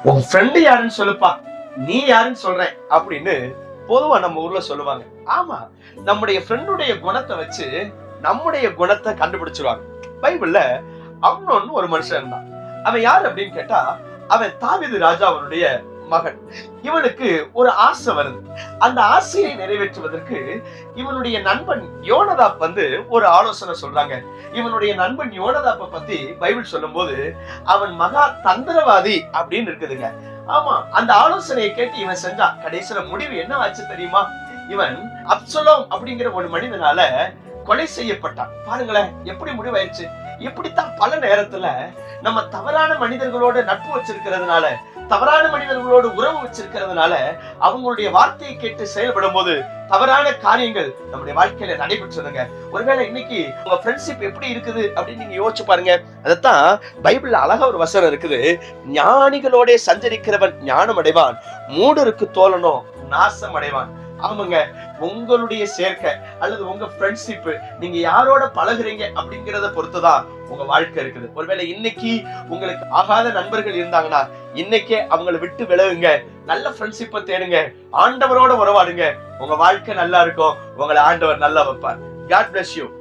உன் ஃப்ரெண்டு யாருன்னு சொல்லுப்பா, நீ யாருன்னு சொல்றேன் அப்படின்னு பொதுவா நம்ம ஊர்ல சொல்லுவாங்க. ஆமா, நம்முடைய ஃப்ரெண்டுடைய குணத்தை வச்சு நம்முடைய குணத்தை கண்டுபிடிச்சிருவாங்க. பைபிள்ல அம்னோன் ஒரு மனுஷன் இருந்தான். அவன் யாரு அப்படின்னு கேட்டா, அவன் தாவீது ராஜாவுடைய மகன். இவனுக்கு ஒரு ஆசை வருது. அந்த ஆசையை நிறைவேற்றுவதற்கு இவனுடைய நண்பன் யோனதாப் ஒரு ஆலோசனை சொல்றாங்க. இவனுடைய நண்பன் யோனதாப்பை பத்தி பைபிள் சொல்லும் போது அவன் மகா தந்திரவாதி அப்படின்னு இருக்குதுங்க. ஆமா, அந்த ஆலோசனையை கேட்டு இவன் செஞ்சான். கடைசியில முடிவு என்ன ஆச்சு தெரியுமா? இவன் அப்சலோம் அப்படிங்கிற ஒரு மனிதனால கொலை செய்யப்பட்டான். பாருங்களேன் எப்படி முடிவாயிருச்சு. இப்படித்தான் பல நேரத்துல நம்ம தவறான மனிதர்களோட நட்பு வச்சிருக்கிறதுனால, தவறான மனிதர்களோடு உறவு வச்சிருக்கிறதுனால, அவங்களுடைய வார்த்தையை கேட்டு செயல்படும் போது தவறான காரியங்கள் நம்முடைய வாழ்க்கையில நடைபெற்றதுங்க. ஒருவேளை இன்னைக்கு உங்க ஃப்ரெண்ட்ஷிப் எப்படி இருக்குது அப்படின்னு நீங்க யோசிச்சு பாருங்க. அதத்தான் பைபிள்ல அழகா ஒரு வசனம் இருக்குது. ஞானிகளோட சஞ்சரிக்கிறவன் ஞானம் அடைவான், மூடருக்கு தோழனோ நாசம் அடைவான். ஆமாங்க, உங்களுடைய சேர்க்கை அல்லது உங்க ஃப்ரெண்ட்ஷிப், நீங்க யாரோட பழகுறீங்க அப்படிங்கறத பொறுத்துதான் உங்க வாழ்க்கை இருக்குது. ஒருவேளை இன்னைக்கு உங்களுக்கு ஆகாத நண்பர்கள் இருந்தாங்கன்னா இன்னைக்கே அவங்களை விட்டு விலகுங்க. நல்ல ஃப்ரெண்ட்ஷிப்பை தேடுங்க, ஆண்டவரோட உறவாடுங்க. உங்க வாழ்க்கை நல்லா இருக்கும், உங்களை ஆண்டவர் நல்லா வைப்பார். God bless you.